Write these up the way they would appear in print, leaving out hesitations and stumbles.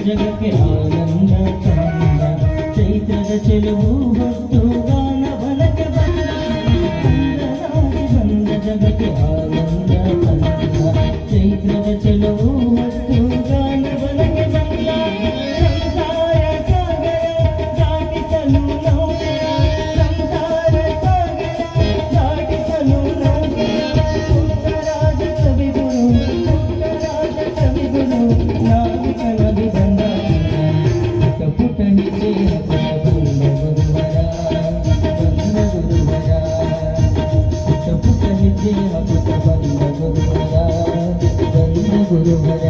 ಜಗಕ್ಕೆ ಆನಂದ ತಂದ ಚೈತ್ರದ ಚೆಲುವು ಹೊತ್ತು ಗಾನ ಬಲಕ್ಕೆ ಬಂದ ಬಂದ ಜಗಕ್ಕೆ ಆನಂದ ತಂದ ಚೈತ್ರದ ಚೆಲುವು ಹೊತ್ತು ಗಾನ ಬಲಕ್ಕೆ ಬಂದ ಸಂಸಾರ ಸಾಗರ ದಾಟಿಸಲು ನೌಕೆಯ ಸಂಸಾರ ಸಾಗರ ದಾಟಿಸಲು ನೌಕೆಯ ಪುಟ್ಟರಾಜ ಕವಿಗುರು ಪುಟ್ಟರಾಜ ಕವಿಗುರು ನಾವಿಕನದಿ ಬಂದ ಪುಟ ಹೆಜ್ಜೆ ಬಂದ ಗುರುವರ ಪುಟ ಹೆಜ್ಜೆ ಬಂದ ಗುರುವರ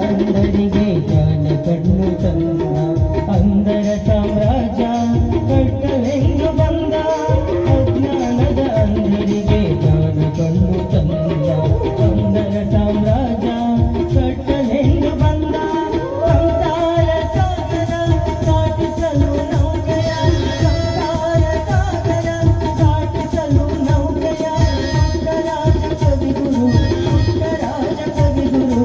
ಅಂದರಿಗೆ ಜ್ಞಾನ ಕಣ್ಣು ತಂದ ಅಂದರ ಸಾಮ್ರಾಜ್ಯ ಕಟ್ಟಲೆಂದು ಬಂದ ಅಜ್ಞಾನದ ಅಂದರಿಗೆ ಜ್ಞಾನ ಕಣ್ಣು ತಂದ ಅಂದರ ಸಾಮ್ರಾಜ್ಯ ಕಟ್ಟಲೆಂದು ಬಂದ ಸಂಸಾರ ಸಾಗರ ದಾಟಿಸಲು ನೌಕೆಯ ಸಂಸಾರ ಸಾಗರ ದಾಟಿಸಲು ನೌಕೆಯ ಪುಟ್ಟರಾಜ ಕವಿಗುರು ಪುಟ್ಟರಾಜ ಕವಿಗುರು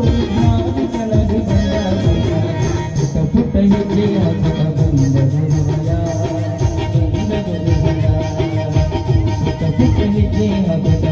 ಪುಟ ಹೆಜ್ಜೆ ಹಾಕುತ್ತ ಬಂದ ಗುರುವರ ಪುಟ ಹೆಜ್ಜೆ ಹಾಕುತ್ತ